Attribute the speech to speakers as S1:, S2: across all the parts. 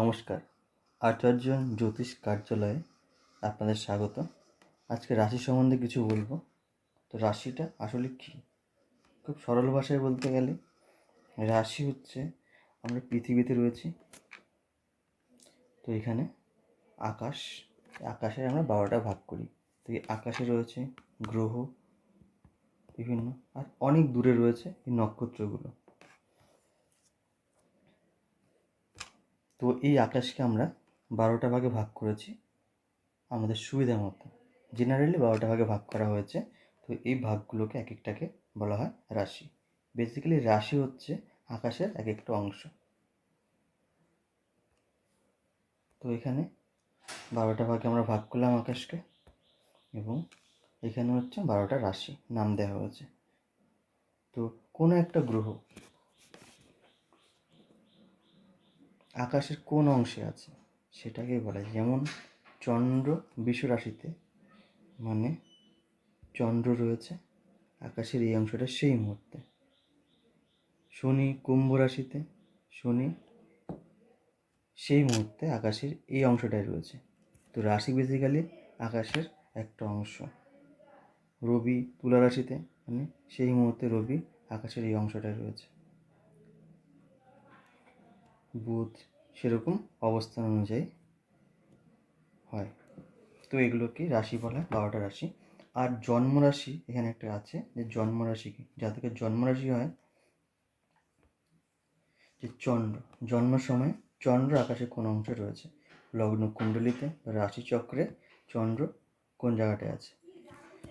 S1: নমস্কার, আচার্য জ্যোতিষ কার্যালয়ে আপনাদের স্বাগত। আজকে রাশি সম্বন্ধে কিছু বলবো। তো রাশিটা আসলে কী? খুব সরল ভাষায় বলতে গেলে রাশি হচ্ছে আমরা পৃথিবীতে রয়েছি, তো এখানে আকাশে আমরা 12টা ভাগ করি। তো এই আকাশে রয়েছে গ্রহ বিভিন্ন, আর অনেক দূরে রয়েছে এই নক্ষত্রগুলো। তো এই আকাশকে আমরা 12টা ভাগে ভাগ করেছি আমাদের সুবিধা মতো। জেনারেলি 12টা ভাগে ভাগ করা হয়েছে। তো এই ভাগগুলোকে এক একটাকে বলা হয় রাশি। বেসিক্যালি রাশি হচ্ছে আকাশের এক একটা অংশ। তো এখানে 12টা ভাগে আমরা ভাগ করলাম আকাশকে, এবং এখানে হচ্ছে 12টা রাশি নাম দেওয়া হয়েছে। তো কোনো একটা গ্রহ আকাশের কোন অংশে আছে সেটাকেই বলা যায়। যেমন চন্দ্র বৃষ রাশিতে, মানে চন্দ্র রয়েছে আকাশের এই অংশটা সেই মুহূর্তে। শনি কুম্ভ রাশিতে, শনি সেই মুহূর্তে আকাশের এই অংশটাই রয়েছে। তো রাশি বেসিক্যালি আকাশের একটা অংশ। রবি তুলা রাশিতে, মানে সেই মুহূর্তে রবি আকাশের এই অংশটাই রয়েছে। বুধ সেরকম অবস্থান অনুযায়ী হয়। তো এগুলোকে রাশি বলা হয়, 12টা রাশি। আর জন্মরাশি এখানে একটা আছে, যে জন্মরাশি কি, যাদেরকে জন্মরাশি হয় যে চন্দ্র, জন্মের সময় চন্দ্র আকাশে কোন অংশে রয়েছে, লগ্ন কুণ্ডলিতে বা রাশিচক্রে চন্দ্র কোন জায়গাটায় আছে।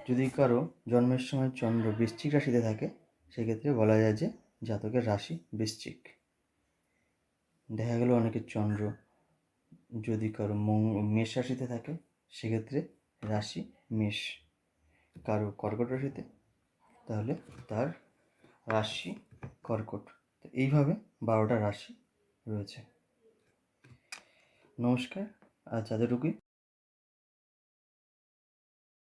S1: যদি কারো জন্মের সময় চন্দ্র বৃশ্চিক রাশিতে থাকে, সেক্ষেত্রে বলা যায় যে জাতকের রাশি বৃশ্চিক। দেখা গেল অনেকের চন্দ্র যদি কারো মেষ রাশিতে থাকে, সেক্ষেত্রে রাশি মেষ। কারো কর্কট রাশিতে, তাহলে তার রাশি কর্কট। তো এইভাবে 12টা রাশি রয়েছে। নমস্কার, আজ এতটুকুই।